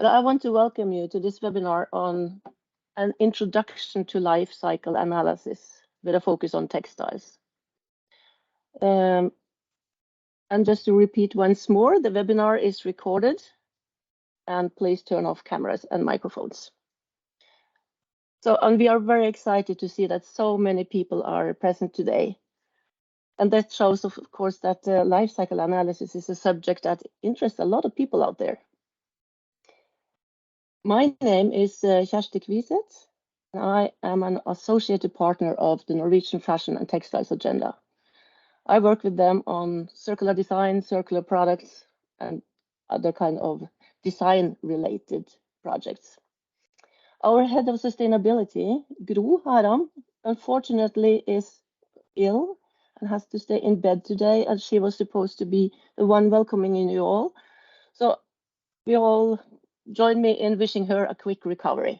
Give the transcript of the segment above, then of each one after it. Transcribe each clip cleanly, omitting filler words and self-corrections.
But I want to welcome you to this webinar on an introduction to life cycle analysis with a focus on textiles. And just to repeat once more, the webinar is recorded, and please turn off cameras and microphones. And we are very excited to see that so many people are present today. And that shows, of course, that life cycle analysis is a subject that interests a lot of people out there. My name is Kjersti Kviseth, and I am an associated partner of the Norwegian Fashion and Textiles Agenda. I work with them on circular design, circular products, and other kind of design-related projects. Our head of sustainability, Gro Haram, unfortunately is ill and has to stay in bed today, and she was supposed to be the one welcoming you all. So we all join me in wishing her a quick recovery.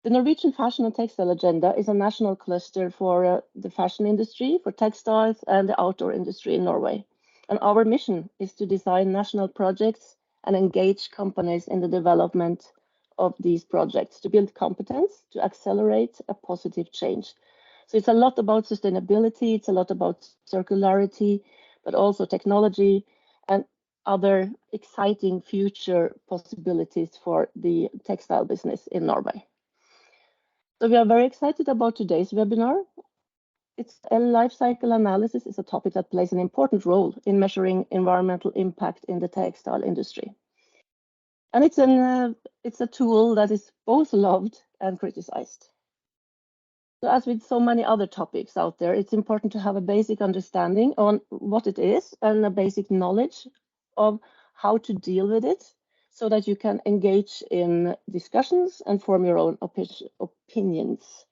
The Norwegian Fashion and Textile Agenda is a national cluster for the fashion industry, for textiles, and the outdoor industry in Norway. And our mission is to design national projects and engage companies in the development of these projects to build competence, to accelerate a positive change. So it's a lot about sustainability, it's a lot about circularity, but also technology and other exciting future possibilities for the textile business in Norway. So we are very excited about today's webinar. It's a life cycle analysis is a topic that plays an important role in measuring environmental impact in the textile industry. And it's a tool that is both loved and criticized. So as with so many other topics out there, it's important to have a basic understanding on what it is and a basic knowledge of how to deal with it so that you can engage in discussions and form your own opinions.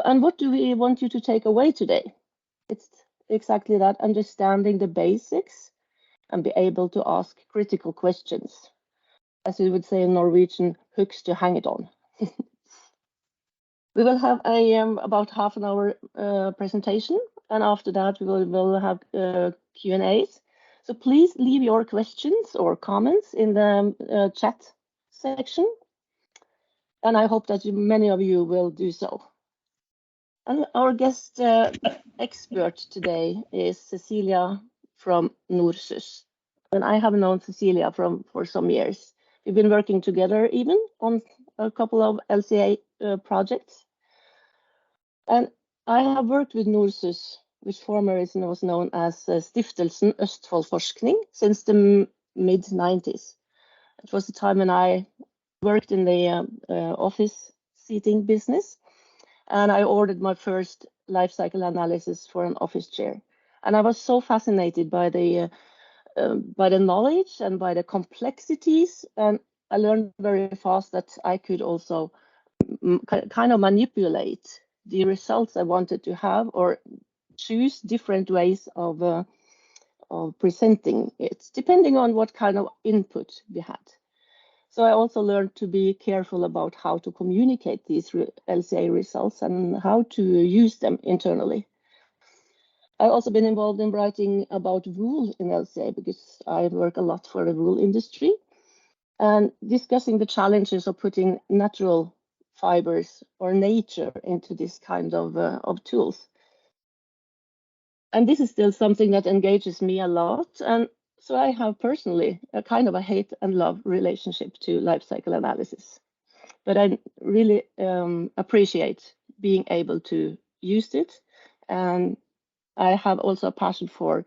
And what do we want you to take away today? It's exactly that, understanding the basics and be able to ask critical questions. As we would say in Norwegian, hooks to hang it on. We will have about half an hour presentation, and after that we will have Q&As. So please leave your questions or comments in the chat section, and I hope that many of you will do so. And our guest expert today is Cecilia from NORSUS, and I have known Cecilia for some years. We've been working together even on a couple of LCA projects. And I have worked with NORSUS, which formerly was known as Stiftelsen Østfoldforskning, since the mid-90s. It was the time when I worked in the office seating business, and I ordered my first life cycle analysis for an office chair. And I was so fascinated by the knowledge and by the complexities, and I learned very fast that I could also kind of manipulate the results I wanted to have or choose different ways of presenting it, depending on what kind of input we had. So I also learned to be careful about how to communicate these LCA results and how to use them internally. I've also been involved in writing about wool in LCA because I work a lot for the wool industry and discussing the challenges of putting natural fibers or nature into this kind of tools. And this is still something that engages me a lot. And so I have personally a kind of a hate and love relationship to life cycle analysis. But I really appreciate being able to use it. And I have also a passion for,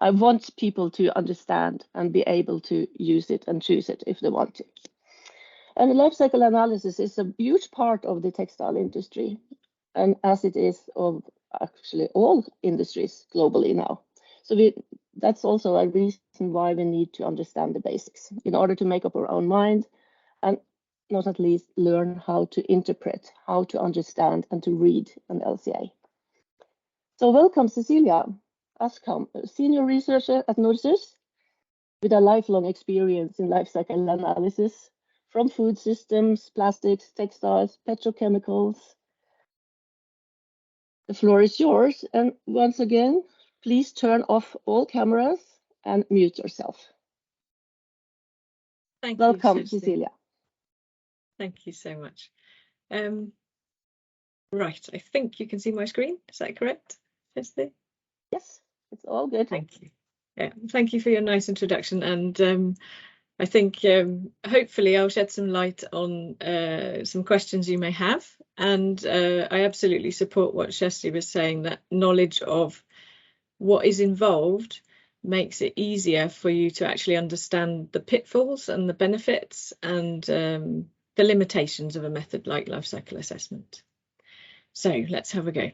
I want people to understand and be able to use it and choose it if they want to. And life cycle analysis is a huge part of the textile industry, and as it is of actually all industries globally now. So that's also a reason why we need to understand the basics in order to make up our own mind and not at least learn how to interpret, how to understand and to read an LCA. So welcome Cecilia Askham, Senior Researcher at NORSUS with a lifelong experience in life cycle analysis from food systems, plastics, textiles, petrochemicals. The floor is yours. And once again, please turn off all cameras and mute yourself. Thank Welcome, you, Cecilia. Thank you so much. Right, I think you can see my screen. Is that correct, Felicity? Yes, it's all good. Thank you. Yeah, thank you for your nice introduction. And I think hopefully I'll shed some light on some questions you may have. And I absolutely support what Shesti was saying, that knowledge of what is involved makes it easier for you to actually understand the pitfalls and the benefits and the limitations of a method like life cycle assessment. So let's have a go.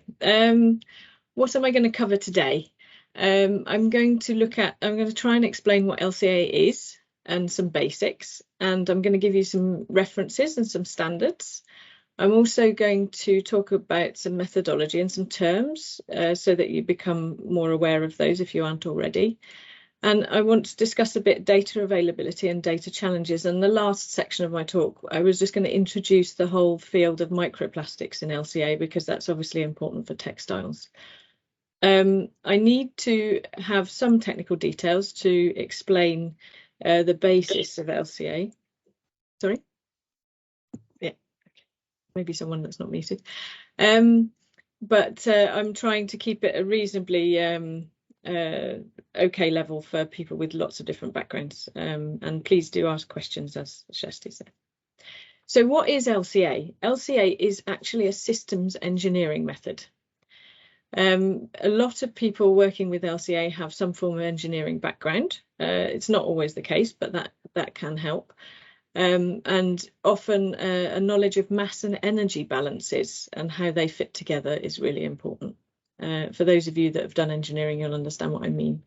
What am I going to cover today? I'm going to try and explain what LCA is and some basics, and I'm going to give you some references and some standards. I'm also going to talk about some methodology and some terms so that you become more aware of those if you aren't already. And I want to discuss a bit data availability and data challenges. And the last section of my talk, I was just going to introduce the whole field of microplastics in LCA, because that's obviously important for textiles. I need to have some technical details to explain the basis of LCA. Sorry? Yeah, okay. Maybe someone that's not muted. But I'm trying to keep it a reasonably okay level for people with lots of different backgrounds. And please do ask questions, as Shesti said. So what is LCA? LCA is actually a systems engineering method. A lot of people working with LCA have some form of engineering background. It's not always the case, but that can help. And often a knowledge of mass and energy balances and how they fit together is really important. For those of you that have done engineering, you'll understand what I mean.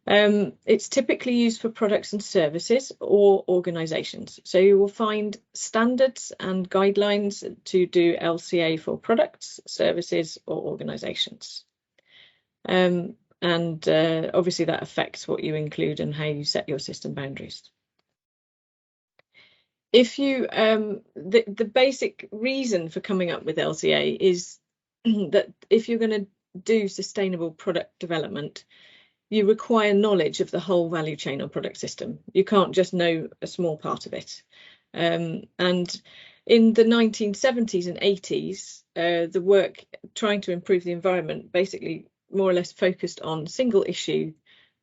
It's typically used for products and services or organisations. So you will find standards and guidelines to do LCA for products, services or organisations. And obviously that affects what you include and how you set your system boundaries. If you the basic reason for coming up with LCA is that if you're going to do sustainable product development, you require knowledge of the whole value chain or product system. You can't just know a small part of it. And in the 1970s and 80s, the work trying to improve the environment basically more or less focused on single issue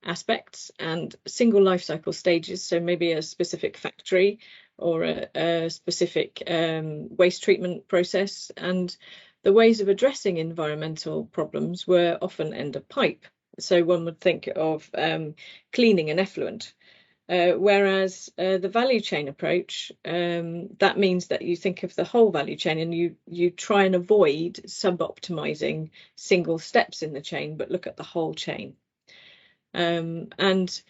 aspects and single life cycle stages. So maybe a specific factory or a specific waste treatment process. And the ways of addressing environmental problems were often end of pipe. So one would think of cleaning an effluent, whereas the value chain approach, that means that you think of the whole value chain and you try and avoid suboptimizing single steps in the chain, but look at the whole chain. And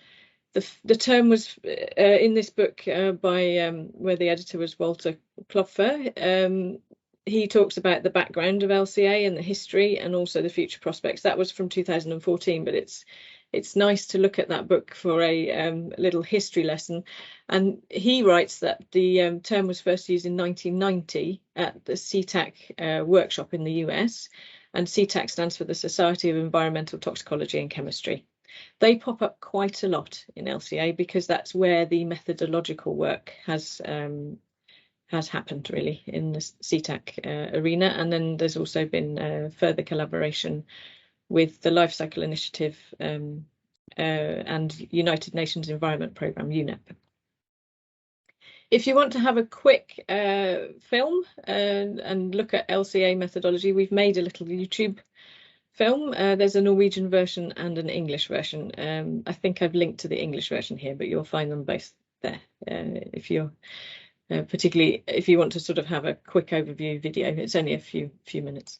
the term was in this book by where the editor was Walter Klopfer. He talks about the background of LCA and the history and also the future prospects. That was from 2014, but it's nice to look at that book for a little history lesson. And he writes that the term was first used in 1990 at the CTAC workshop in the US. And CTAC stands for the Society of Environmental Toxicology and Chemistry. They pop up quite a lot in LCA because that's where the methodological work has happened really in the CTAC arena. And then there's also been further collaboration with the Life Cycle Initiative and United Nations Environment Programme, UNEP. If you want to have a quick film and look at LCA methodology, we've made a little YouTube film. There's a Norwegian version and an English version. I think I've linked to the English version here, but you'll find them both there if you're particularly if you want to sort of have a quick overview video. It's only a few minutes.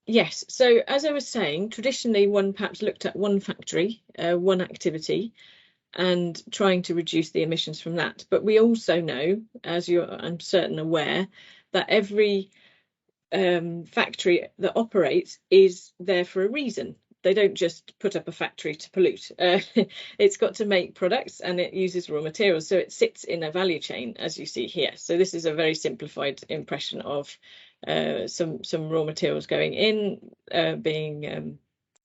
Yes, so as I was saying, traditionally one perhaps looked at one factory, one activity, and trying to reduce the emissions from that. But we also know, as I'm certain aware, that every factory that operates is there for a reason. They don't just put up a factory to pollute. It's got to make products and it uses raw materials. So it sits in a value chain, as you see here. So this is a very simplified impression of some raw materials going in, being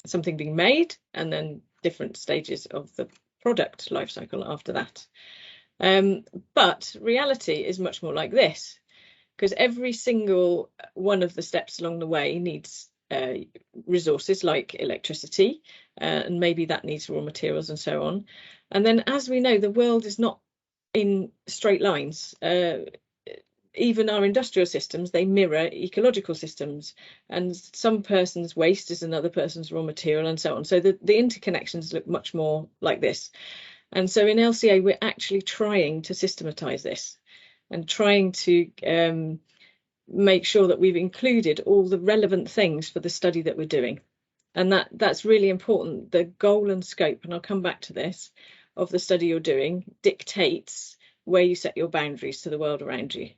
something being made, and then different stages of the product life cycle after that. But reality is much more like this, because every single one of the steps along the way needs resources like electricity, and maybe that needs raw materials and so on. And then, as we know, the world is not in straight lines. Even our industrial systems, they mirror ecological systems, and some person's waste is another person's raw material and so on. So the interconnections look much more like this. And so in LCA, we're actually trying to systematize this and trying to make sure that we've included all the relevant things for the study that we're doing. And that's really important. The goal and scope, and I'll come back to this, of the study you're doing dictates where you set your boundaries to the world around you.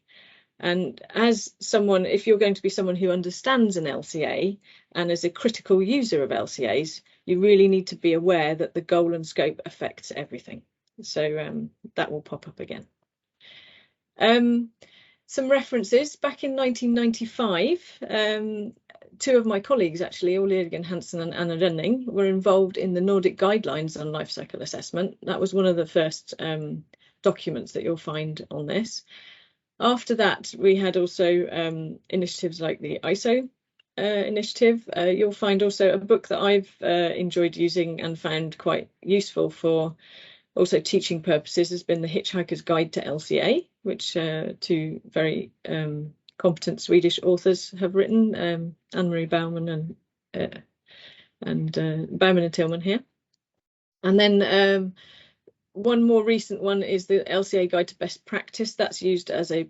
And as someone, if you're going to be someone who understands an LCA and is a critical user of LCAs, you really need to be aware that the goal and scope affects everything. So that will pop up again. Some references. Back in 1995, two of my colleagues, actually, Ole Jørgen Hansen and Anna Rønning, were involved in the Nordic Guidelines on Life Cycle Assessment. That was one of the first documents that you'll find on this. After that, we had also initiatives like the ISO initiative. You'll find also a book that I've enjoyed using and found quite useful for also teaching purposes has been The Hitchhiker's Guide to LCA, which two very competent Swedish authors have written, Anne-Marie Baumann and Baumann and Tillman here. And then one more recent one is the LCA Guide to Best Practice. That's used as a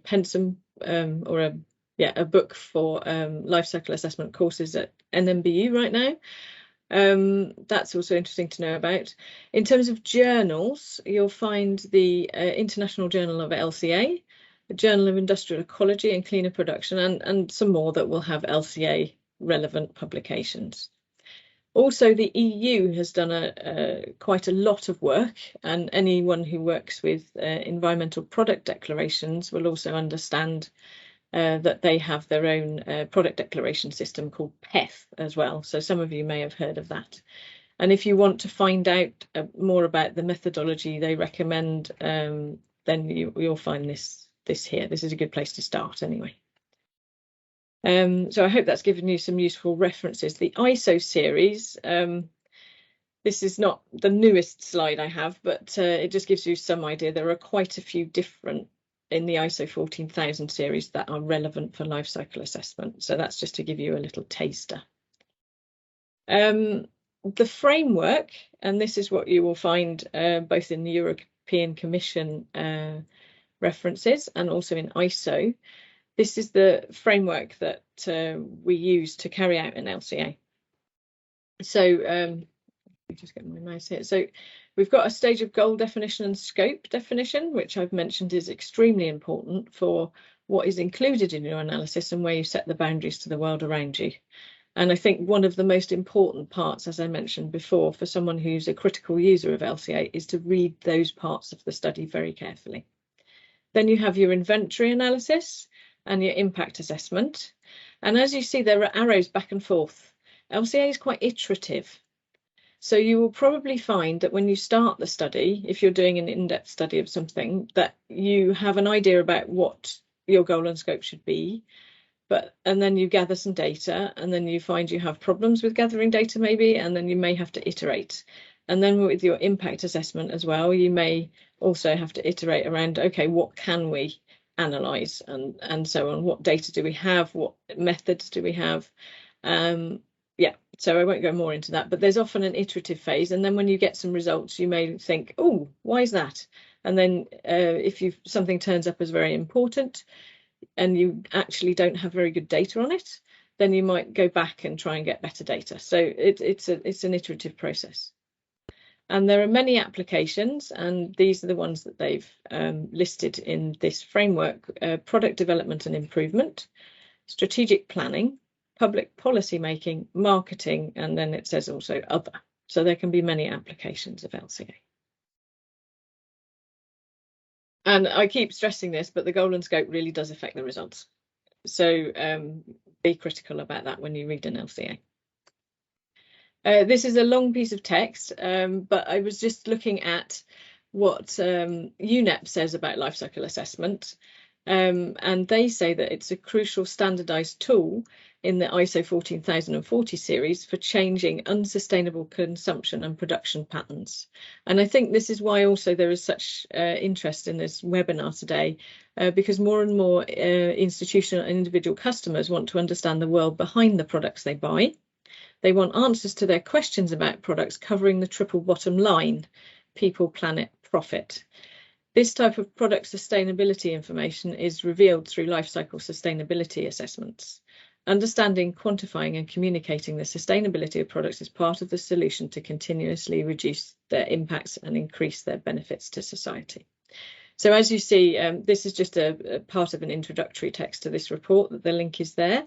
pensum or a book for life cycle assessment courses at NMBU right now. That's also interesting to know about. In terms of journals, you'll find the International Journal of LCA, the Journal of Industrial Ecology and Cleaner Production, and some more that will have LCA relevant publications. Also, the EU has done quite a lot of work, and anyone who works with environmental product declarations will also understand that they have their own product declaration system called PEF as well. So some of you may have heard of that. And if you want to find out more about the methodology they recommend, then you'll find this here. This is a good place to start anyway. So I hope that's given you some useful references. The ISO series, this is not the newest slide I have, but it just gives you some idea. There are quite a few different in the ISO 14000 series that are relevant for life cycle assessment. So that's just to give you a little taster. The framework, and this is what you will find both in the European Commission references and also in ISO. This is the framework that we use to carry out an LCA. So let me just get my mouse here. So we've got a stage of goal definition and scope definition, which I've mentioned is extremely important for what is included in your analysis and where you set the boundaries to the world around you. And I think one of the most important parts, as I mentioned before, for someone who's a critical user of LCA is to read those parts of the study very carefully. Then you have your inventory analysis and your impact assessment. And as you see, there are arrows back and forth. LCA is quite iterative. So you will probably find that when you start the study, if you're doing an in-depth study of something, that you have an idea about what your goal and scope should be, and then you gather some data, and then you find you have problems with gathering data maybe, and then you may have to iterate. And then with your impact assessment as well, you may also have to iterate around, okay, what can we analyze and so on? What data do we have? What methods do we have? Yeah, so I won't go more into that, but there's often an iterative phase. And then when you get some results, you may think, oh, why is that? And then if something turns up as very important and you actually don't have very good data on it, then you might go back and try and get better data. So it's an iterative process. And there are many applications, and these are the ones that they've listed in this framework: product development and improvement, strategic planning, public policy making, marketing, and then it says also other. So there can be many applications of LCA. And I keep stressing this, but the goal and scope really does affect the results. So be critical about that when you read an LCA. This is a long piece of text, but I was just looking at what UNEP says about life cycle assessment. And they say that it's a crucial standardized tool in the ISO 14040 series for changing unsustainable consumption and production patterns. And I think this is why also there is such interest in this webinar today, because more and more institutional and individual customers want to understand the world behind the products they buy. They want answers to their questions about products covering the triple bottom line: people, planet, profit. This type of product sustainability information is revealed through life cycle sustainability assessments. Understanding, quantifying and communicating the sustainability of products is part of the solution to continuously reduce their impacts and increase their benefits to society. So as you see, this is just a part of an introductory text to this report. The link is there.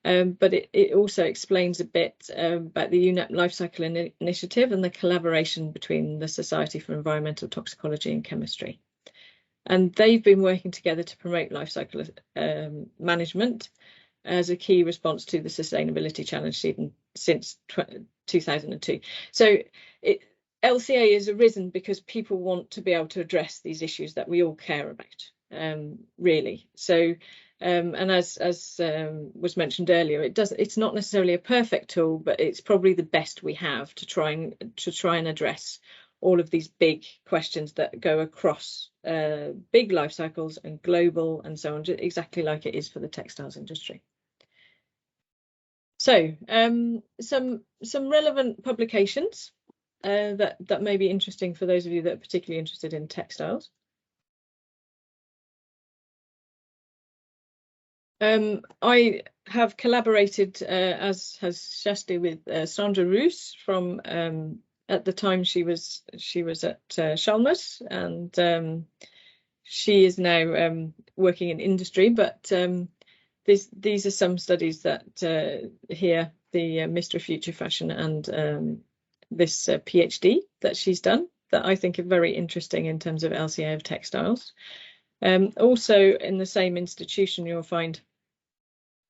But it also explains a bit about the UNEP Lifecycle Initiative and the collaboration between the Society for Environmental Toxicology and Chemistry. And they've been working together to promote life cycle management as a key response to the sustainability challenge since 2002. So LCA is arisen because people want to be able to address these issues that we all care about, really. So and as was mentioned earlier, it's not necessarily a perfect tool, but it's probably the best we have to try and address all of these big questions that go across big life cycles and global and so on, exactly like it is for the textiles industry. So some relevant publications that may be interesting for those of you that are particularly interested in textiles. I have collaborated, as has Shasti, with Sandra Roos from at the time she was at Chalmers, and she is now working in industry. But these are some studies that here, the Mystery Future Fashion and this PhD that she's done, that I think are very interesting in terms of LCA of textiles. Also in the same institution, you'll find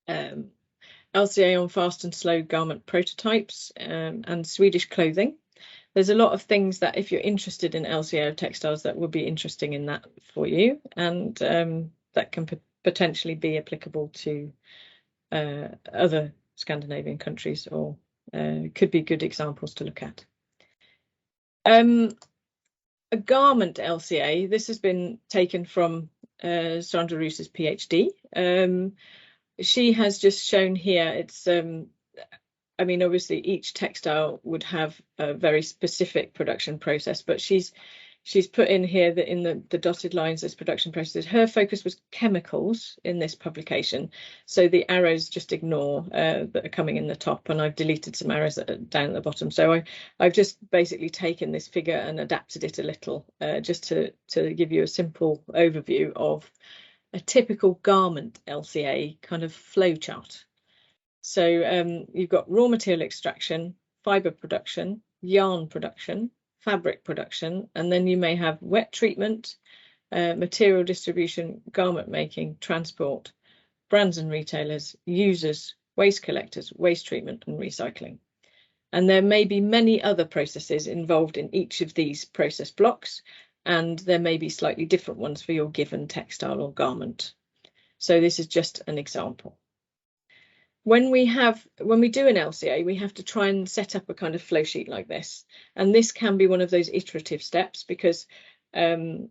LCA on fast and slow garment prototypes and Swedish clothing. There's a lot of things that, if you're interested in LCA of textiles, that would be interesting in that for you, and that can potentially be applicable to other Scandinavian countries, or could be good examples to look at. A garment LCA, this has been taken from Sandra Roos's PhD. She has just shown here, it's I mean, obviously each textile would have a very specific production process, but she's put in here that in the dotted lines as production processes. Her focus was chemicals in this publication, so the arrows just ignore that are coming in the top, and I've deleted some arrows that are down at the bottom. So I've just basically taken this figure and adapted it a little, just to give you a simple overview of a typical garment LCA kind of flow chart. So you've got raw material extraction, fibre production, yarn production, fabric production, and then you may have wet treatment, material distribution, garment making, transport, brands and retailers, users, waste collectors, waste treatment and recycling. And there may be many other processes involved in each of these process blocks, and there may be slightly different ones for your given textile or garment. So this is just an example. When we do an LCA, we have to try and set up a kind of flow sheet like this. And this can be one of those iterative steps, because someone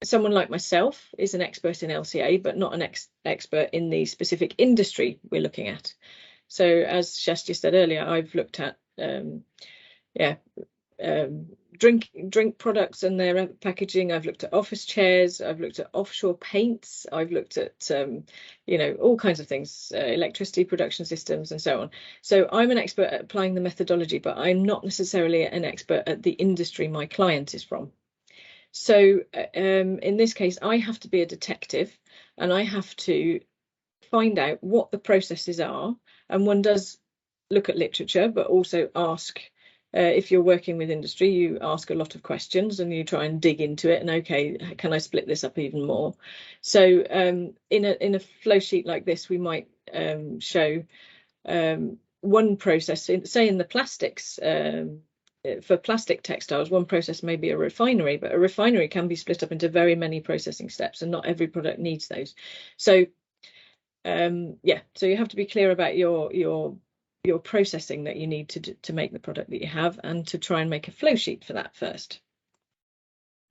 like myself is an expert in LCA, but not an expert in the specific industry we're looking at. So as Shasti said earlier, I've looked at drink products and their packaging. I've looked at office chairs. I've looked at offshore paints. I've looked at all kinds of things, electricity production systems and so on. So I'm an expert at applying the methodology, but I'm not necessarily an expert at the industry my client is from. So in this case, I have to be a detective, and I have to find out what the processes are. And one does look at literature, but also ask, if you're working with industry, you ask a lot of questions and you try and dig into it, and okay, can I split this up even more? So in a flow sheet like this, we might show one process, say in the plastics, for plastic textiles, one process may be a refinery, but a refinery can be split up into very many processing steps, and not every product needs those. So yeah, so you have to be clear about your processing that you need to make the product that you have, and to try and make a flow sheet for that first.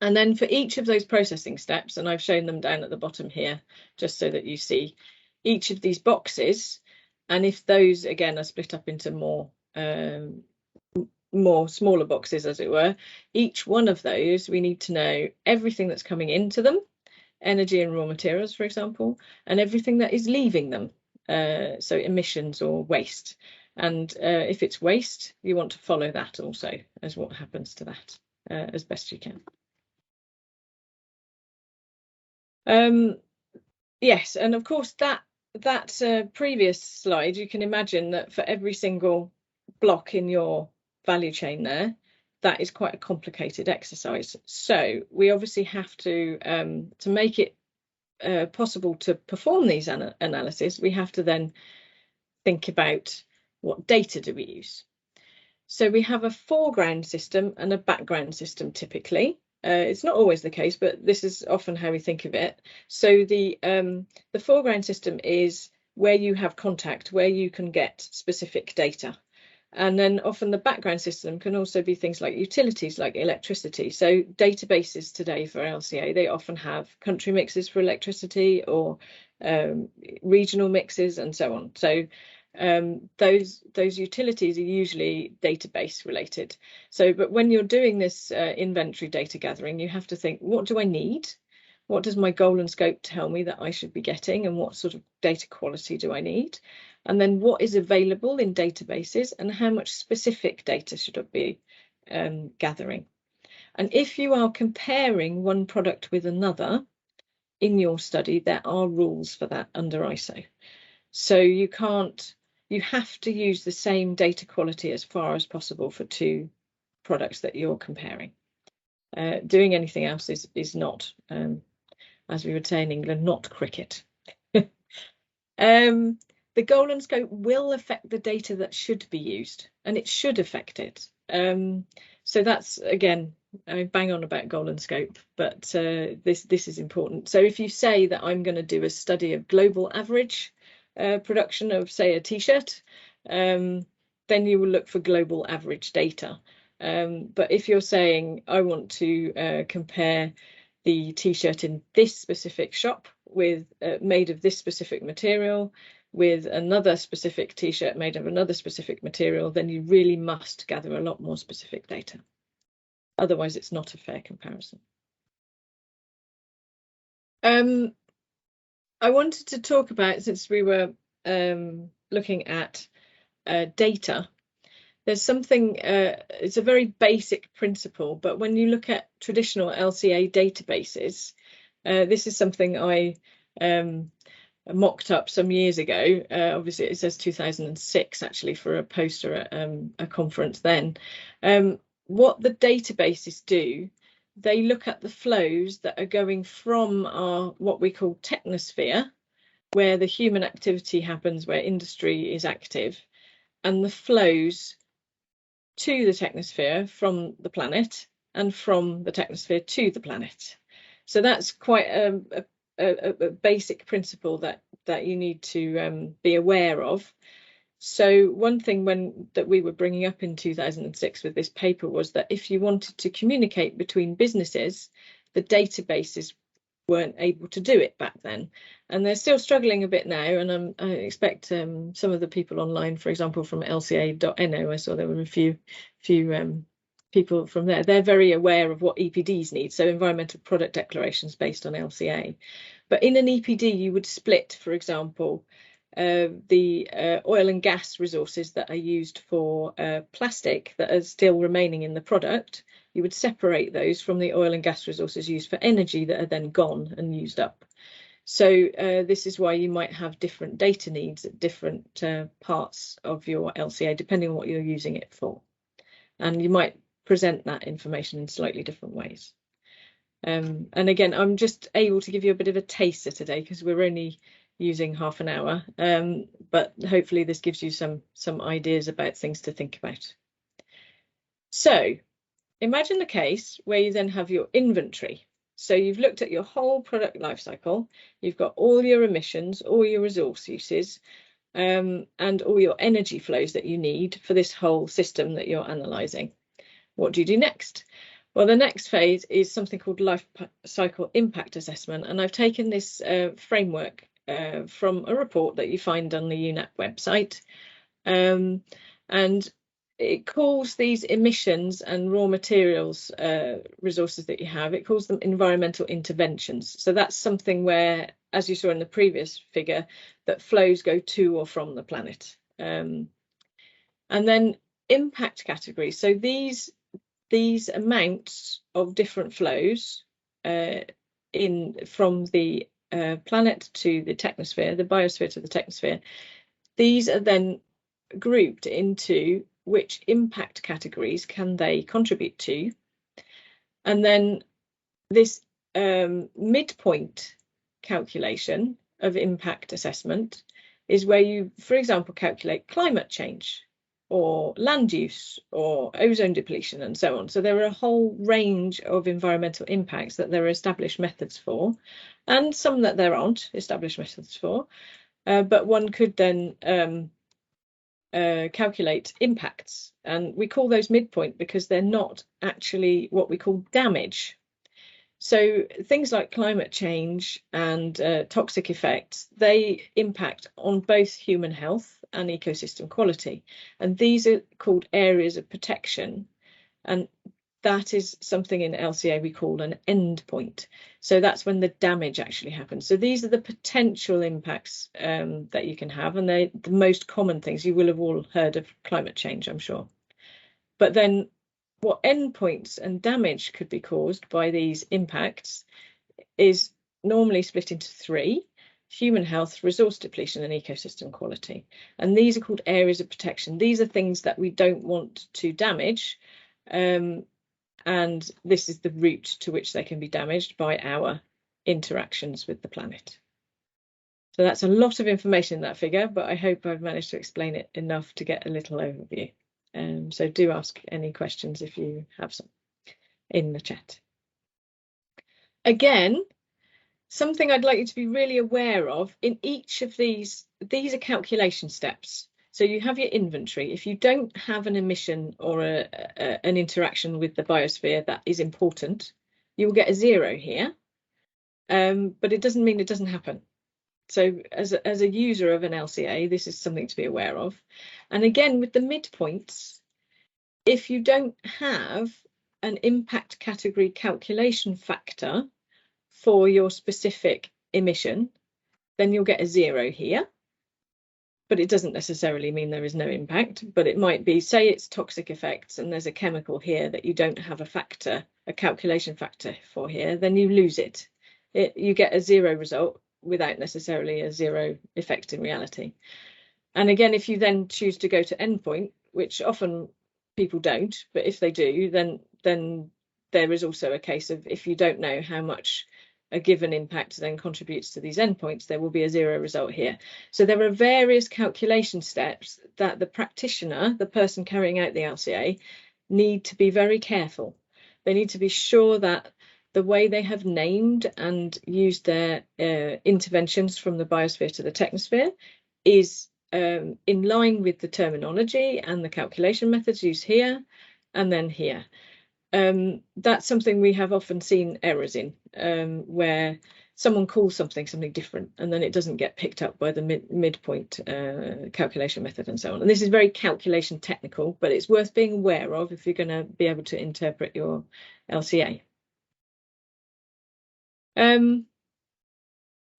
And then for each of those processing steps, and I've shown them down at the bottom here, just so that you see each of these boxes, and if those again are split up into more smaller boxes, as it were, each one of those we need to know everything that's coming into them, energy and raw materials, for example, and everything that is leaving them, so emissions or waste. And if it's waste, you want to follow that also as what happens to that as best you can. Yes, and of course that previous slide, you can imagine that for every single block in your value chain there, that is quite a complicated exercise. So we obviously have to make it possible to perform these analyses, we have to then think about what data do we use. So we have a foreground system and a background system typically. It's not always the case, but this is often how we think of it. So the foreground system is where you have contact, where you can get specific data. And then often the background system can also be things like utilities, like electricity. So databases today for LCA, they often have country mixes for electricity, or regional mixes, and so on. So those utilities are usually database related. So, but when you're doing this inventory data gathering, you have to think, what do I need? What does my goal and scope tell me that I should be getting, and what sort of data quality do I need? And then what is available in databases, and how much specific data should I be gathering? And if you are comparing one product with another in your study, there are rules for that under ISO. So you have to use the same data quality as far as possible for two products that you're comparing. Doing anything else is not, as we would say in England, not cricket. The goal and scope will affect the data that should be used, and it should affect it. So that's, again, I bang on about goal and scope, but this is important. So if you say that I'm going to do a study of global average production of, say, a t-shirt, then you will look for global average data. But if you're saying I want to compare the t-shirt in this specific shop with made of this specific material with another specific t-shirt made of another specific material, then you really must gather a lot more specific data. Otherwise, it's not a fair comparison. I wanted to talk about, since we were looking at data, there's something, it's a very basic principle, but when you look at traditional LCA databases, this is something I mocked up some years ago. Obviously it says 2006 actually for a poster at a conference then. What the databases do, they look at the flows that are going from our what we call technosphere, where the human activity happens, where industry is active, and the flows to the technosphere from the planet, and from the technosphere to the planet. So that's quite a basic principle that you need to be aware of. So one thing that we were bringing up in 2006 with this paper was that if you wanted to communicate between businesses, the databases weren't able to do it back then, and they're still struggling a bit now. And I expect some of the people online, for example, from LCA.NO, I saw there were a few people from there. They're very aware of what EPDs need, so environmental product declarations based on LCA. But in an EPD, you would split, for example, the oil and gas resources that are used for plastic that are still remaining in the product. You would separate those from the oil and gas resources used for energy that are then gone and used up. So this is why you might have different data needs at different parts of your LCA, depending on what you're using it for. And you might present that information in slightly different ways. And again, I'm just able to give you a bit of a taster today because we're only using half an hour, but hopefully this gives you some ideas about things to think about. So imagine the case where you then have your inventory. So you've looked at your whole product life cycle, you've got all your emissions, all your resource uses, and all your energy flows that you need for this whole system that you're analysing. What do you do next? Well, the next phase is something called life cycle impact assessment, and I've taken this framework from a report that you find on the UNEP website, and it calls these emissions and raw materials resources that you have, it calls them environmental interventions. So that's something where, as you saw in the previous figure, that flows go to or from the planet. And then impact categories. So these amounts of different flows from the planet to the technosphere, the biosphere to the technosphere, these are then grouped into which impact categories can they contribute to. And then this midpoint calculation of impact assessment is where you, for example, calculate climate change or land use or ozone depletion and so on. So there are a whole range of environmental impacts that there are established methods for, and some that there aren't established methods for, but one could then calculate impacts, and we call those midpoint because they're not actually what we call damage. So things like climate change and toxic effects, they impact on both human health and ecosystem quality, and these are called areas of protection, and that is something in LCA we call an endpoint. So that's when the damage actually happens. So these are the potential impacts that you can have, and they're the most common things. You will have all heard of climate change, I'm sure. But then what endpoints and damage could be caused by these impacts is normally split into three: human health, resource depletion, and ecosystem quality. And these are called areas of protection. These are things that we don't want to damage, and this is the route to which they can be damaged by our interactions with the planet. So that's a lot of information in that figure, but I hope I've managed to explain it enough to get a little overview. So do ask any questions if you have some in the chat. Again, something I'd like you to be really aware of in each of these are calculation steps. So you have your inventory. If you don't have an emission or an interaction with the biosphere that is important, you'll get a 0 here, but it doesn't mean it doesn't happen. So as a user of an LCA, this is something to be aware of. And again, with the midpoints, if you don't have an impact category calculation factor for your specific emission, then you'll get a 0 here. But it doesn't necessarily mean there is no impact, but it might be, say it's toxic effects and there's a chemical here that you don't have a calculation factor for here, then you lose it. You get a 0 result without necessarily a 0 effect in reality. And again, if you then choose to go to endpoint, which often people don't, but if they do, then there is also a case of, if you don't know how much a given impact then contributes to these endpoints, there will be a 0 result here. So there are various calculation steps that the practitioner, the person carrying out the LCA, need to be very careful. They need to be sure that the way they have named and used their interventions from the biosphere to the technosphere is in line with the terminology and the calculation methods used here and then here. That's something we have often seen errors in, where someone calls something different and then it doesn't get picked up by the midpoint calculation method and so on. And this is very calculation technical, but it's worth being aware of if you're going to be able to interpret your LCA.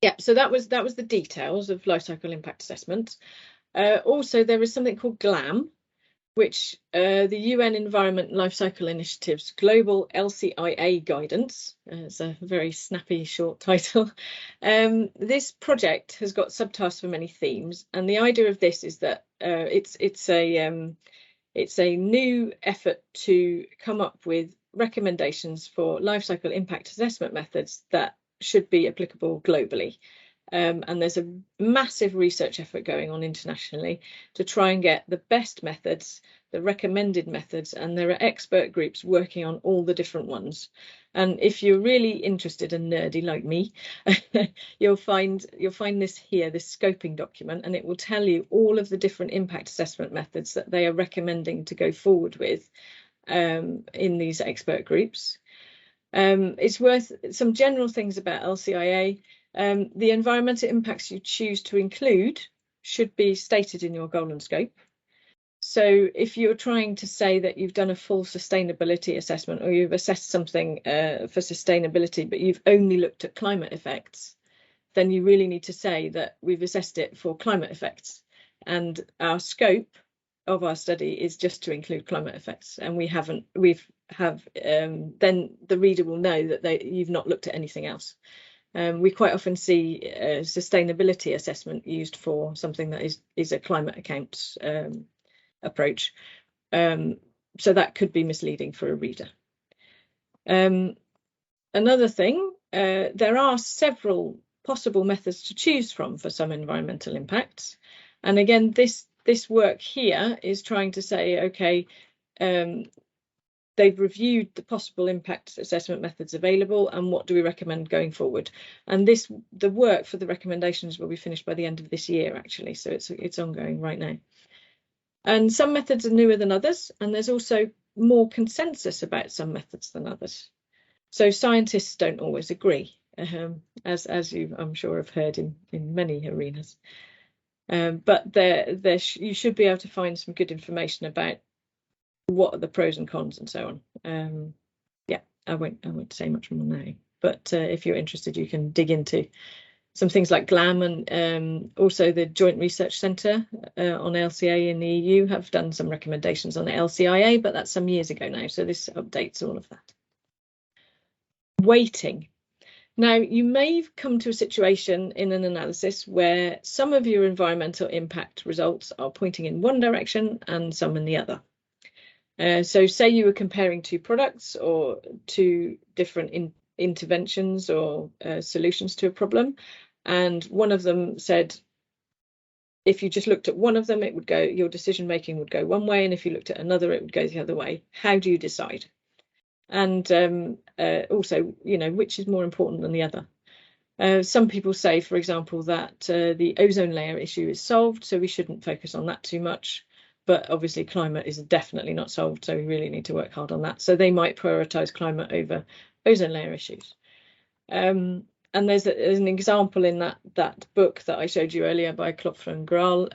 Yeah, so that was the details of life cycle impact assessment. Also, there is something called Glam, which the UN Environment Life Cycle Initiative's Global LCIA Guidance. It's a very snappy short title. This project has got subtasks for many themes, and the idea of this is that it's a new effort to come up with recommendations for life cycle impact assessment methods that should be applicable globally. And there's a massive research effort going on internationally to try and get the best methods, the recommended methods, and there are expert groups working on all the different ones. And if you're really interested and nerdy like me, you'll find this here, this scoping document, and it will tell you all of the different impact assessment methods that they are recommending to go forward with in these expert groups. It's worth some general things about LCIA. The environmental impacts you choose to include should be stated in your goal and scope. So if you're trying to say that you've done a full sustainability assessment, or you've assessed something for sustainability, but you've only looked at climate effects, then you really need to say that we've assessed it for climate effects. And our scope of our study is just to include climate effects, and then the reader will know that you've not looked at anything else. We quite often see sustainability assessment used for something that is a climate account approach, so that could be misleading for a reader. Another thing, there are several possible methods to choose from for some environmental impacts, and again this work here is trying to say, okay, they've reviewed the possible impact assessment methods available and what do we recommend going forward. And the work for the recommendations will be finished by the end of this year, actually, so it's ongoing right now. And some methods are newer than others, and there's also more consensus about some methods than others. So scientists don't always agree, as you, I'm sure, have heard in many arenas. But you should be able to find some good information about what are the pros and cons and so on. Yeah, I won't say much more now, but if you're interested, you can dig into some things like Glam, and also the Joint Research Centre on LCA in the EU have done some recommendations on the LCIA, but that's some years ago now, so this updates all of that. Weighting. Now, you may come to a situation in an analysis where some of your environmental impact results are pointing in one direction and some in the other. So say you were comparing two products or two different interventions or solutions to a problem, and one of them said, if you just looked at one of them, it would go, your decision making would go one way, and if you looked at another, it would go the other way. How do you decide? And also, which is more important than the other? Some people say, for example, that the ozone layer issue is solved, so we shouldn't focus on that too much. But obviously climate is definitely not solved, so we really need to work hard on that. So they might prioritise climate over ozone layer issues. And there's an example in that book that I showed you earlier by Klopfer and Graal.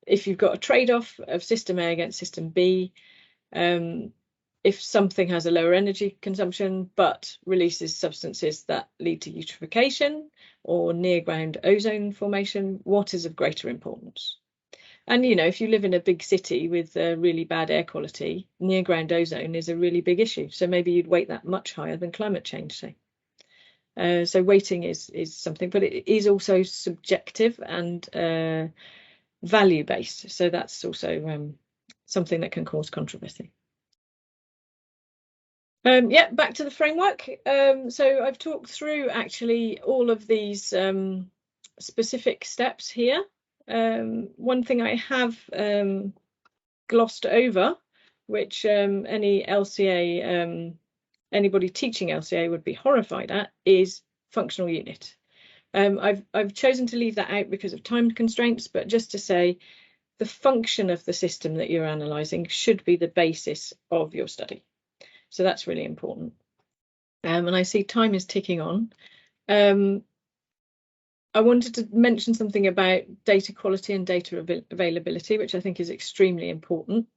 If you've got a trade-off of system A against system B, if something has a lower energy consumption but releases substances that lead to eutrophication or near-ground ozone formation, what is of greater importance? And, if you live in a big city with really bad air quality, near-ground ozone is a really big issue. So maybe you'd weight that much higher than climate change, say. So weighting is something, but it is also subjective and value-based. So that's also something that can cause controversy. Yeah, back to the framework. So I've talked through actually all of these specific steps here. One thing I have glossed over, which any LCA, anybody teaching LCA would be horrified at, is functional unit. I've chosen to leave that out because of time constraints, but just to say the function of the system that you're analysing should be the basis of your study. So that's really important. And I see time is ticking on. I wanted to mention something about data quality and data availability, which I think is extremely important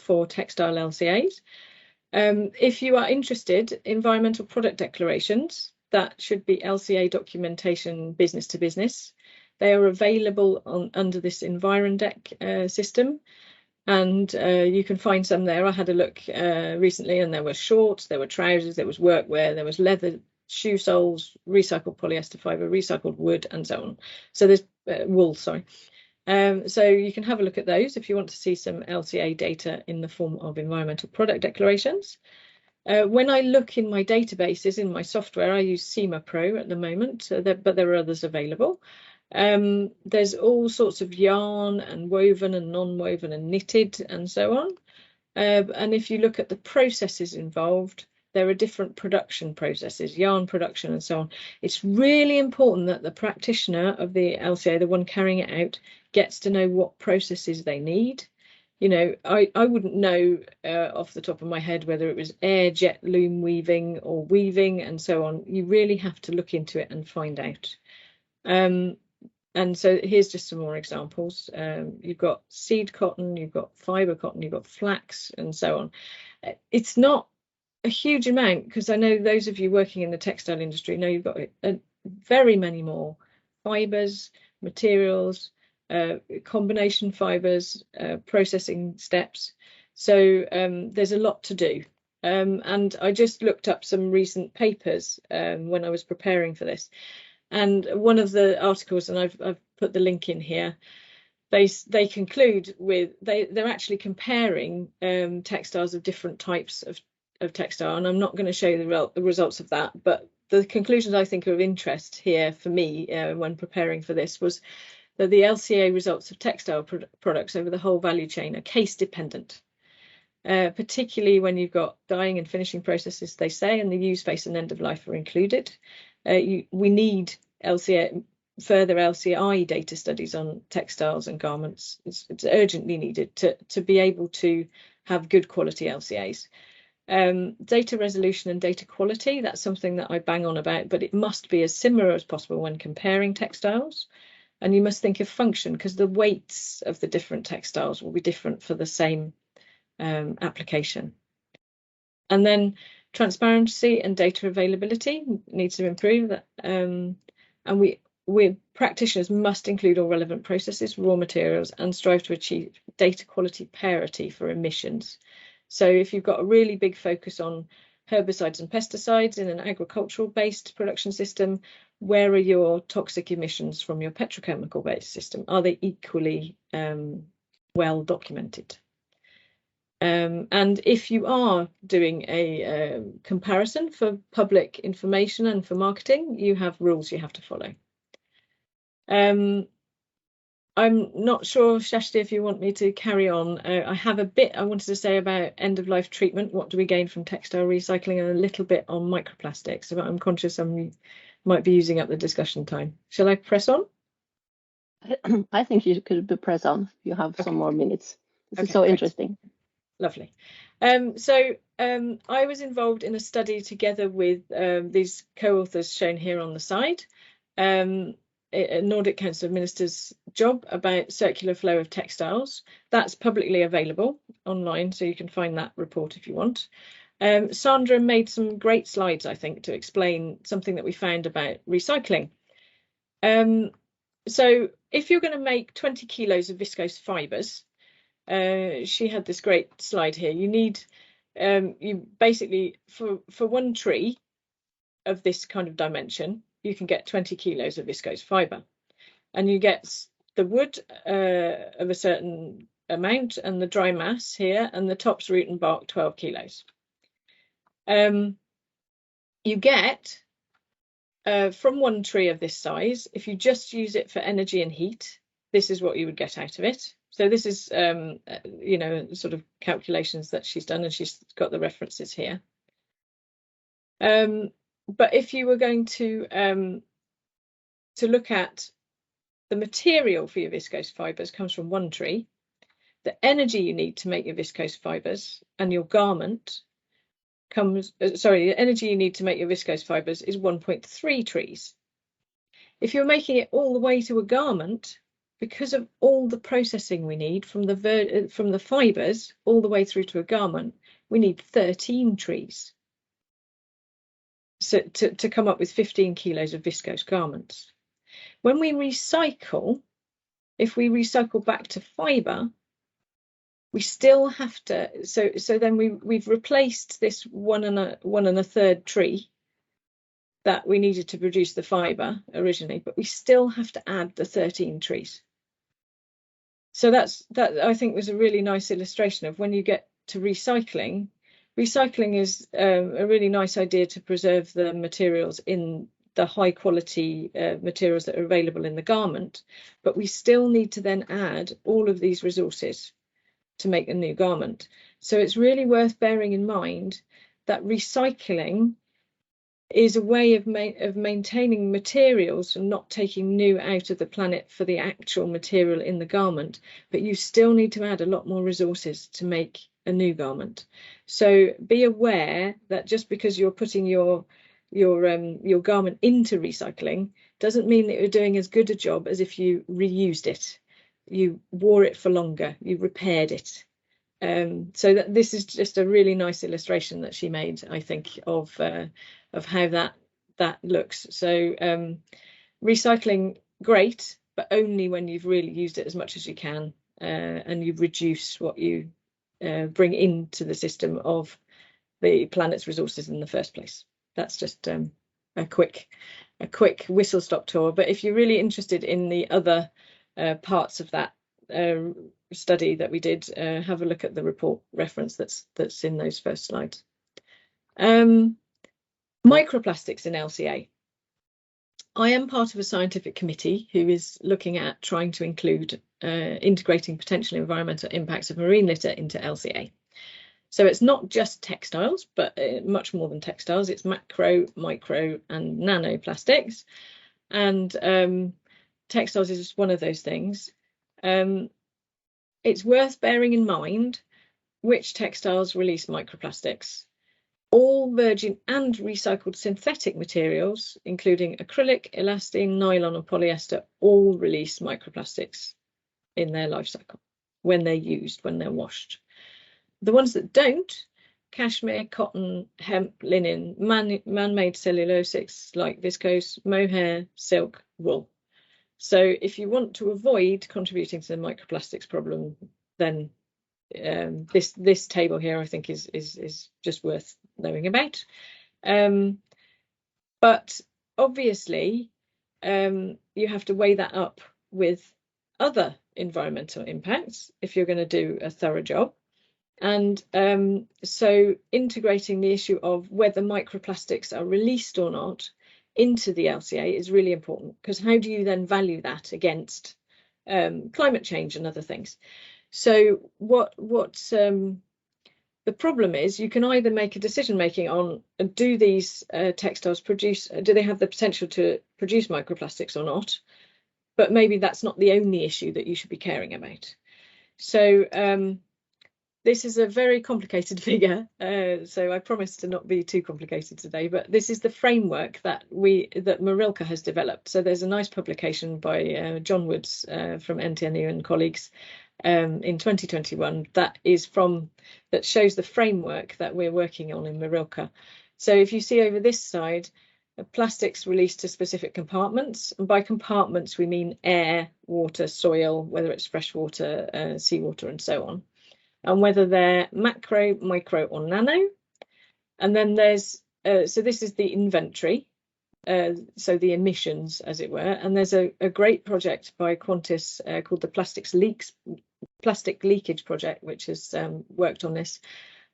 for textile LCAs. If you are interested, environmental product declarations, that should be LCA documentation business to business. They are available under this EnvironDec system, and you can find some there. I had a look recently, and there were shorts, there were trousers, there was workwear, there was leather, shoe soles, recycled polyester fibre, recycled wood, and so on. So there's wool, sorry. So you can have a look at those if you want to see some LCA data in the form of environmental product declarations. When I look in my databases, in my software, I use SEMA Pro at the moment, but there are others available. There's all sorts of yarn and woven and non-woven and knitted and so on. And if you look at the processes involved, there are different production processes, yarn production and so on. It's really important that the practitioner of the LCA, the one carrying it out, gets to know what processes they need. You know, I wouldn't know off the top of my head whether it was air, jet, loom weaving or weaving and so on. You really have to look into it and find out. And so here's just some more examples. You've got seed cotton, you've got fibre cotton, you've got flax and so on. It's not a huge amount, because I know those of you working in the textile industry know you've got very many more fibres, materials, combination fibres, processing steps. So there's a lot to do. And I just looked up some recent papers when I was preparing for this. And one of the articles, and I've put the link in here, they conclude with they're actually comparing textiles of different types of textile, and I'm not going to show you the results of that, but the conclusions I think are of interest here for me when preparing for this was that the LCA results of textile products over the whole value chain are case dependent, particularly when you've got dyeing and finishing processes, they say, and the use phase and end of life are included. We need further LCI data studies on textiles and garments. It's urgently needed to be able to have good quality LCAs. Data resolution and data quality, that's something that I bang on about, but it must be as similar as possible when comparing textiles. And you must think of function, because the weights of the different textiles will be different for the same application. And then transparency and data availability needs to improve. And we practitioners must include all relevant processes, raw materials, and strive to achieve data quality parity for emissions. So if you've got a really big focus on herbicides and pesticides in an agricultural based production system, where are your toxic emissions from your petrochemical based system? Are they equally well documented? And if you are doing a comparison for public information and for marketing, you have rules you have to follow. I'm not sure, Shashti, if you want me to carry on. I have a bit I wanted to say about end-of-life treatment. What do we gain from textile recycling, and a little bit on microplastics. But I'm conscious I might be using up the discussion time. Shall I press on? I think you could press on. You have some more minutes. This is so interesting. Lovely. So I was involved in a study together with these co-authors shown here on the side. A Nordic Council of Ministers job about circular flow of textiles. That's publicly available online, so you can find that report if you want. Sandra made some great slides, I think, to explain something that we found about recycling. So if you're going to make 20 kilos of viscose fibres, she had this great slide here. You need, you basically, for one tree of this kind of dimension, you can get 20 kilos of viscose fibre, and you get the wood of a certain amount and the dry mass here, and the tops, root and bark, 12 kilos. You get from one tree of this size, if you just use it for energy and heat, this is what you would get out of it. So this is, you know, sort of calculations that she's done, and she's got the references here. But if you were going to look at the material for your viscose fibres comes from one tree, the energy you need to make your viscose fibres and your garment comes, the energy you need to make your viscose fibres is 1.3 trees. If you're making it all the way to a garment, because of all the processing we need from the fibres all the way through to a garment, we need 13 trees. So to come up with 15 kilos of viscose garments. When we recycle, if we recycle back to fibre, we still have to, so then we've replaced this one and a third tree that we needed to produce the fibre originally, but we still have to add the 13 trees. So that I think was a really nice illustration of when you get to recycling, recycling is a really nice idea to preserve the materials in the high quality materials that are available in the garment, but we still need to then add all of these resources to make a new garment. So it's really worth bearing in mind that recycling is a way of maintaining materials and not taking new out of the planet for the actual material in the garment, but you still need to add a lot more resources to make a new garment. So be aware that just because you're putting your garment into recycling doesn't mean that you're doing as good a job as if you reused it, you wore it for longer, you repaired it. So that this is just a really nice illustration that she made, I think, of how that looks. So recycling, great, but only when you've really used it as much as you can, and you've reduced what you bring into the system of the planet's resources in the first place. That's just a quick whistle-stop tour. But if you're really interested in the other parts of that study that we did, have a look at the report reference that's in those first slides. Microplastics in LCA. I am part of a scientific committee who is looking at trying to include integrating potential environmental impacts of marine litter into LCA. So it's not just textiles, but much more than textiles. It's macro, micro and nanoplastics. And textiles is just one of those things. It's worth bearing in mind which textiles release microplastics. All virgin and recycled synthetic materials, including acrylic, elastane, nylon and polyester, all release microplastics in their life cycle when they're used, when they're washed. The ones that don't, cashmere, cotton, hemp, linen, man-made cellulosics like viscose, mohair, silk, wool. So if you want to avoid contributing to the microplastics problem, then this table here, I think, is just worth knowing about. But obviously, you have to weigh that up with other environmental impacts if you're going to do a thorough job. And so integrating the issue of whether microplastics are released or not into the LCA is really important, because how do you then value that against climate change and other things? So what's the problem is, you can either make a decision making on do these textiles do they have the potential to produce microplastics or not, but maybe that's not the only issue that you should be caring about. So this is a very complicated figure, so I promise to not be too complicated today, but this is the framework that Marilka has developed. So there's a nice publication by John Woods from NTNU and colleagues in 2021 that shows the framework that we're working on in Marilka. So if you see over this side, plastics released to specific compartments, and by compartments we mean air, water, soil, whether it's freshwater, seawater and so on, and whether they're macro, micro or nano. And then there's so this is the inventory, so the emissions, as it were. And there's a great project by Qantas called the Plastic Leakage Project, which has worked on this,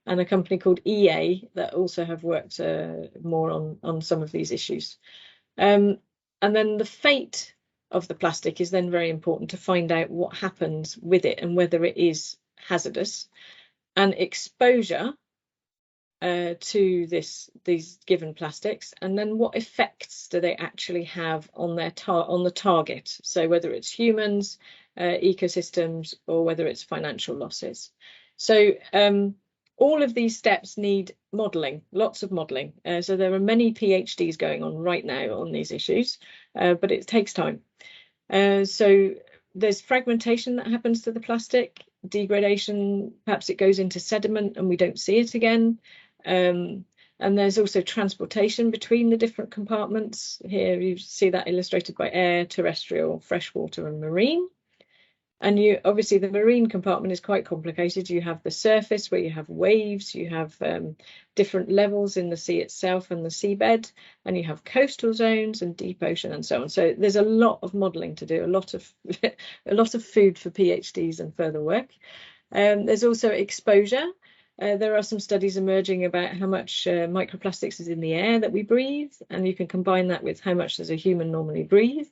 and a company called EA that also have worked more on some of these issues. And then the fate of the plastic is then very important to find out what happens with it and whether it is hazardous, and exposure to these given plastics, and then what effects do they actually have on their on the target, so whether it's humans, ecosystems, or whether it's financial losses. So all of these steps need modelling, lots of modelling. So there are many PhDs going on right now on these issues, but it takes time. So there's fragmentation that happens to the plastic, degradation, perhaps it goes into sediment and we don't see it again. And there's also transportation between the different compartments. Here you see that illustrated by air, terrestrial, freshwater and marine. And obviously the marine compartment is quite complicated. You have the surface where you have waves, you have different levels in the sea itself and the seabed, and you have coastal zones and deep ocean and so on. So there's a lot of modelling to do, a lot of food for PhDs and further work. There's also exposure. There are some studies emerging about how much microplastics is in the air that we breathe, and you can combine that with how much does a human normally breathe.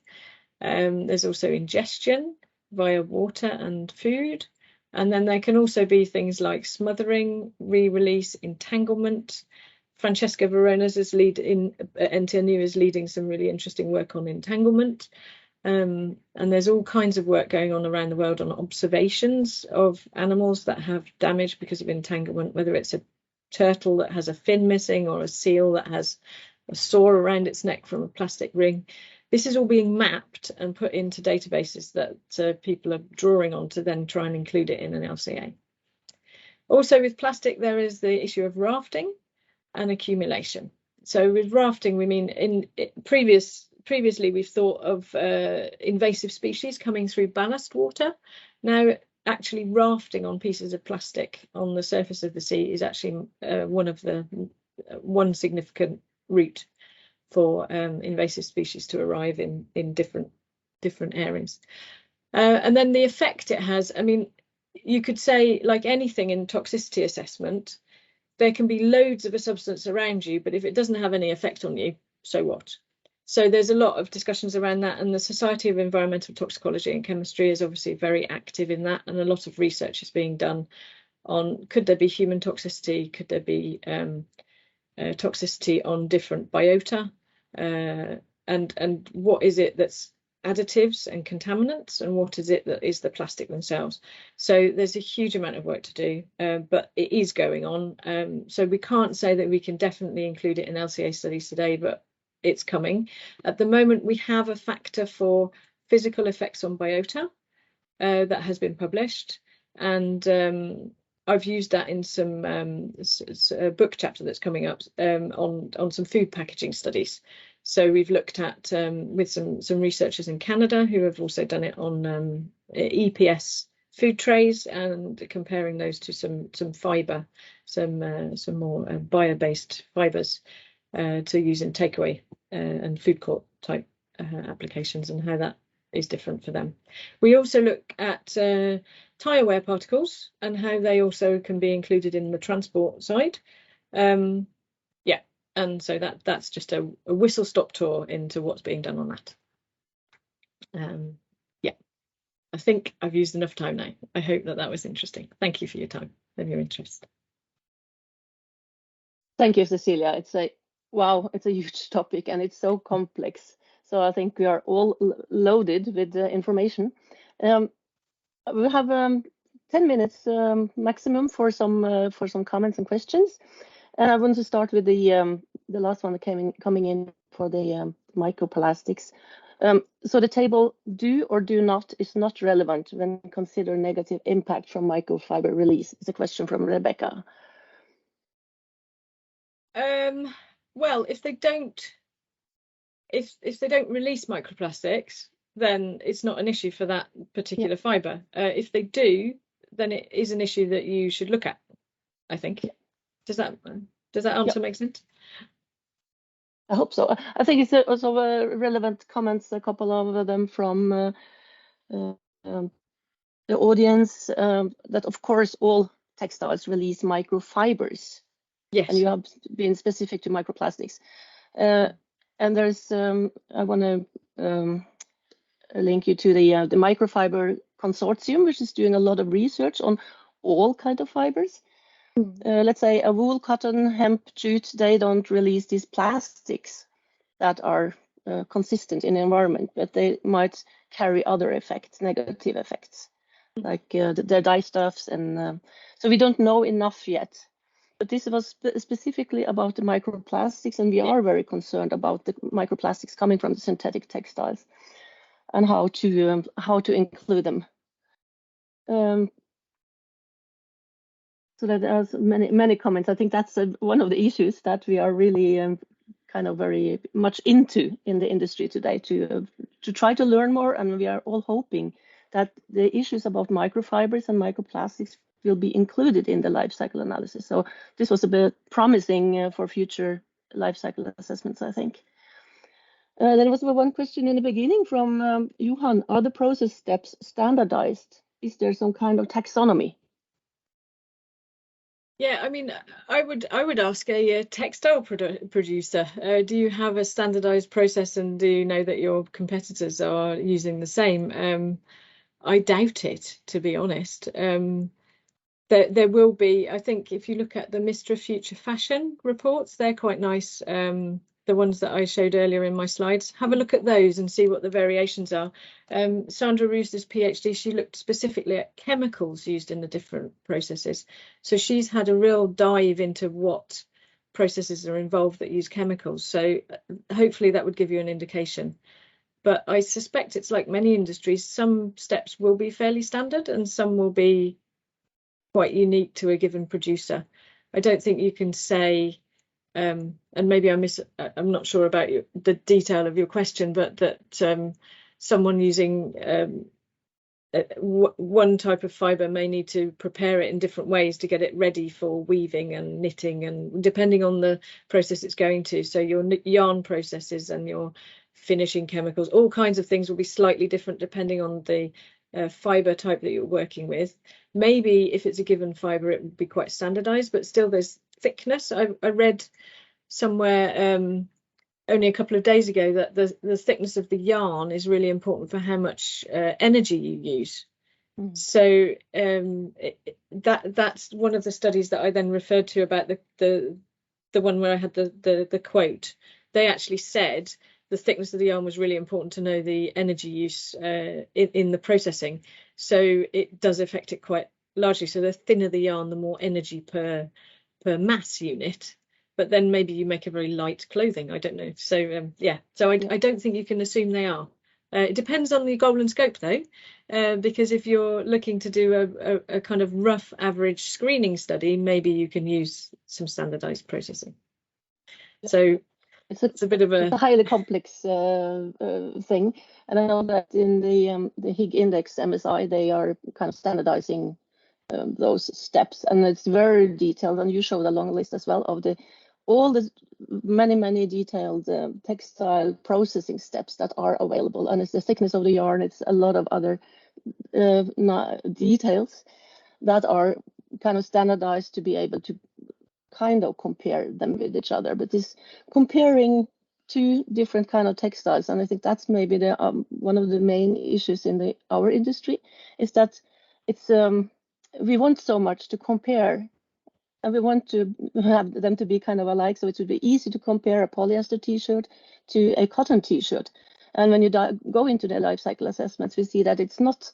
There's also ingestion via water and food. And then there can also be things like smothering, re-release, entanglement. Francesca Verona's is NTNU is leading some really interesting work on entanglement. And there's all kinds of work going on around the world on observations of animals that have damage because of entanglement, whether it's a turtle that has a fin missing or a seal that has a sore around its neck from a plastic ring. This is all being mapped and put into databases that people are drawing on to then try and include it in an LCA. Also with plastic, there is the issue of rafting and accumulation. So with rafting, we mean previously we've thought of invasive species coming through ballast water. Now, actually rafting on pieces of plastic on the surface of the sea is actually one significant route for invasive species to arrive in different areas. And then the effect it has, I mean, you could say, like anything in toxicity assessment, there can be loads of a substance around you, but if it doesn't have any effect on you, so what? So there's a lot of discussions around that, and the Society of Environmental Toxicology and Chemistry is obviously very active in that, and a lot of research is being done on, could there be human toxicity, could there be toxicity on different biota, and what is it that's additives and contaminants, and what is it that is the plastic themselves. So there's a huge amount of work to do, but it is going on. So we can't say that we can definitely include it in LCA studies today, but it's coming. At the moment, we have a factor for physical effects on biota that has been published, and I've used that in some a book chapter that's coming up on some food packaging studies. So we've looked at with some researchers in Canada who have also done it on EPS food trays, and comparing those to some fibre, some more bio-based fibres to use in takeaway and food court type applications, and how that is different for them. We also look at tyre wear particles and how they also can be included in the transport side. Yeah, and so that's just a whistle-stop tour into what's being done on that. Yeah, I think I've used enough time now. I hope that was interesting. Thank you for your time and your interest. Thank you, Cecilia. It's a huge topic, and it's so complex. So I think we are all loaded with information. We have 10 minutes maximum for some comments and questions. And I want to start with the last one that coming in for the microplastics. So the table do or do not is not relevant when consider negative impact from microfiber release. It's a question from Rebecca. Well, if they don't release microplastics, then it's not an issue for that particular fibre. If they do, then it is an issue that you should look at, I think. Does that answer make sense? I hope so. I think it's also relevant comments, a couple of them from the audience, that of course all textiles release microfibers. Yes. And you have been specific to microplastics. And there's, I want to link you to the Microfiber Consortium, which is doing a lot of research on all kinds of fibers. Let's say a wool, cotton, hemp, jute, they don't release these plastics that are consistent in the environment, but they might carry other effects, negative effects, like their dye stuffs. And so we don't know enough yet. But this was specifically about the microplastics, and we are very concerned about the microplastics coming from the synthetic textiles and how to include them. So that there's many comments. I think that's one of the issues that we are really kind of very much into in the industry today, to try to learn more, and we are all hoping that the issues about microfibers and microplastics will be included in the life cycle analysis. So this was a bit promising for future life cycle assessments, I think. There was one question in the beginning from Johan. Are the process steps standardized? Is there some kind of taxonomy? Yeah, I mean, I would ask a textile producer, do you have a standardized process, and do you know that your competitors are using the same? I doubt it, to be honest. There will be, I think, if you look at the Mr. Future Fashion reports, they're quite nice. The ones that I showed earlier in my slides, have a look at those and see what the variations are. Sandra Roos's PhD, she looked specifically at chemicals used in the different processes. So she's had a real dive into what processes are involved that use chemicals. So hopefully that would give you an indication. But I suspect it's like many industries, some steps will be fairly standard and some will be quite unique to a given producer. I don't think you can say, and maybe I'm not sure about the detail of your question, but that someone using one type of fibre may need to prepare it in different ways to get it ready for weaving and knitting, and depending on the process it's going to. So your yarn processes and your finishing chemicals, all kinds of things will be slightly different depending on the fibre type that you're working with. Maybe if it's a given fibre, it would be quite standardized, but still there's thickness. I read somewhere only a couple of days ago that the thickness of the yarn is really important for how much energy you use. So that's one of the studies that I then referred to about the one where I had the quote. They actually said the thickness of the yarn was really important to know the energy use in the processing. So it does affect it quite largely. So the thinner the yarn, the more energy per mass unit. But then maybe you make a very light clothing. I don't know. So yeah. So I don't think you can assume they are. It depends on the goal and scope, though, because if you're looking to do a kind of rough average screening study, maybe you can use some standardized processing. So it's a bit of a highly complex thing, and I know that in the Higg index MSI they are kind of standardizing those steps, and it's very detailed. And you showed a long list as well of all the many detailed textile processing steps that are available, and it's the thickness of the yarn. It's a lot of other details that are kind of standardized to be able to kind of compare them with each other. But this comparing two different kind of textiles, and I think that's maybe the one of the main issues in our industry, is that it's we want so much to compare, and we want to have them to be kind of alike, so it would be easy to compare a polyester t-shirt to a cotton t-shirt. And when you go into the life cycle assessments, we see that it's not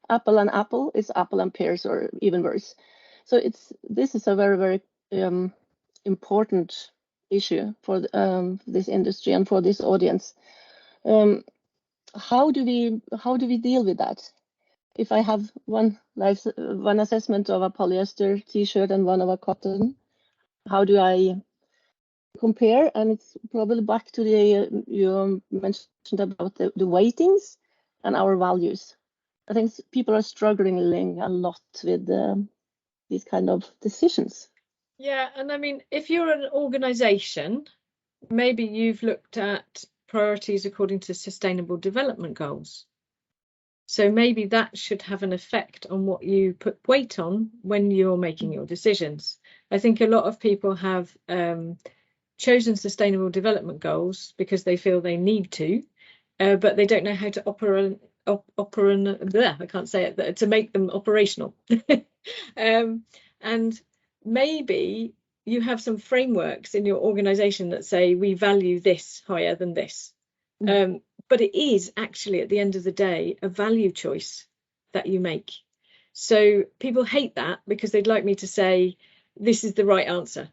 apple and apple, it's apple and pears, or even worse. So this is a very important issue for this industry and for this audience. How do we deal with that? If I have one assessment of a polyester t-shirt and one of a cotton, how do I compare? And it's probably back to you mentioned about the weightings and our values. I think people are struggling a lot with these kind of decisions. Yeah, and I mean, if you're an organization, maybe you've looked at priorities according to Sustainable Development Goals. So maybe that should have an effect on what you put weight on when you're making your decisions. I think a lot of people have chosen Sustainable Development Goals because they feel they need to, but they don't know how to I can't say it, to make them operational. And maybe you have some frameworks in your organization that say we value this higher than this. But it is actually, at the end of the day, a value choice that you make. So people hate that because they'd like me to say this is the right answer.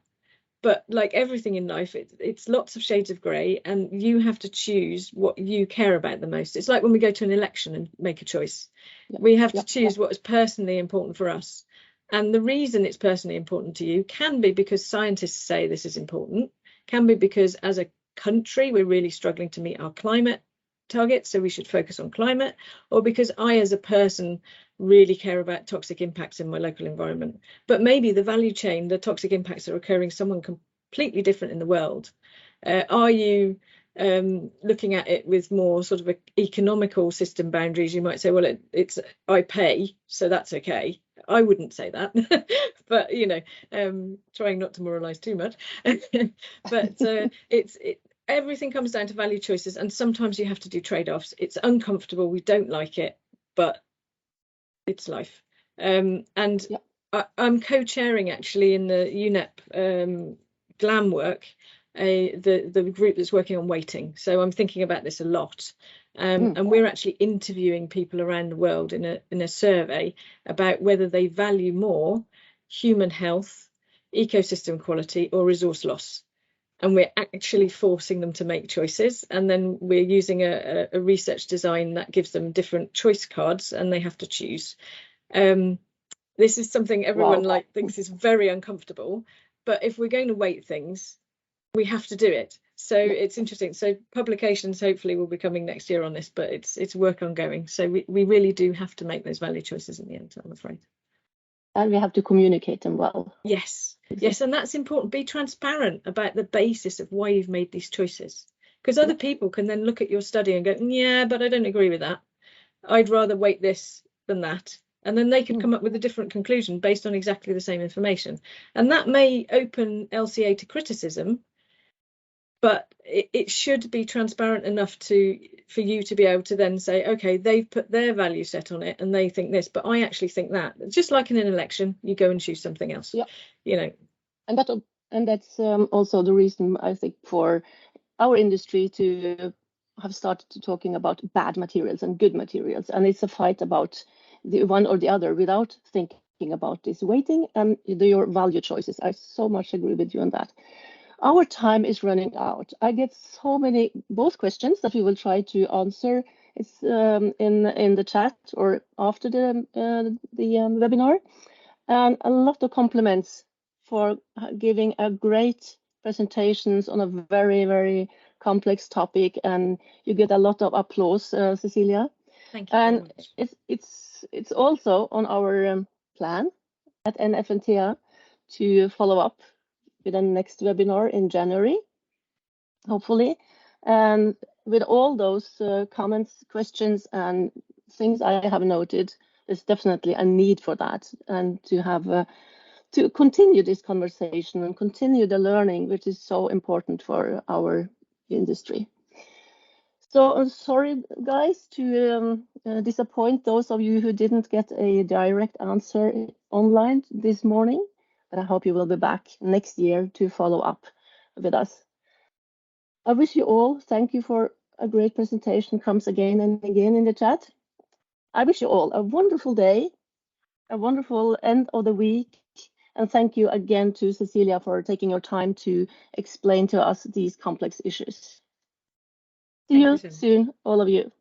But like everything in life, it's lots of shades of grey, and you have to choose what you care about the most. It's like when we go to an election and make a choice. We have to choose what is personally important for us. And the reason it's personally important to you can be because scientists say this is important, can be because as a country we're really struggling to meet our climate targets, so we should focus on climate, or because I as a person really care about toxic impacts in my local environment. But maybe the value chain, the toxic impacts are occurring somewhere completely different in the world. Are you looking at it with more sort of economical system boundaries, you might say, well, it's I pay, so that's okay. I wouldn't say that, but you know, trying not to moralize too much. But everything comes down to value choices, and sometimes you have to do trade-offs. It's uncomfortable, we don't like it, but it's life. And I'm co-chairing actually in the UNEP Glam work, the group that's working on weighting. So I'm thinking about this a lot. And we're actually interviewing people around the world in a survey about whether they value more human health, ecosystem quality, or resource loss. And we're actually forcing them to make choices. And then we're using a research design that gives them different choice cards, and they have to choose. This is something everyone thinks is very uncomfortable, but if we're going to weight things, we have to do it. So it's interesting. So publications hopefully will be coming next year on this, but it's work ongoing. So we really do have to make those value choices in the end, I'm afraid. And we have to communicate them well. Yes, and that's important. Be transparent about the basis of why you've made these choices, because other people can then look at your study and go, yeah, but I don't agree with that. I'd rather weight this than that. And then they could come up with a different conclusion based on exactly the same information. And that may open LCA to criticism, but it should be transparent enough for you to be able to then say, okay, they've put their value set on it and they think this, but I actually think that. Just like in an election, you go and choose something else. You know. And that's also the reason, I think, for our industry to have started talking about bad materials and good materials. And it's a fight about the one or the other without thinking about this weighting and your value choices. I so much agree with you on that. Our time is running out. I get so many both questions that we will try to answer. It's in the chat or after the webinar, and a lot of compliments for giving a great presentations on a very, very complex topic, and you get a lot of applause, Cecilia. Thank you. And it's also on our plan at NF&TA to follow up with the next webinar in January, hopefully. And with all those comments, questions, and things I have noted, there's definitely a need for that, and to have to continue this conversation and continue the learning, which is so important for our industry. So I'm sorry, guys, to disappoint those of you who didn't get a direct answer online this morning, but I hope you will be back next year to follow up with us. I wish you all, thank you for a great presentation, comes again and again in the chat. I wish you all a wonderful day, a wonderful end of the week, and thank you again to Cecilia for taking your time to explain to us these complex issues. See you soon, all of you.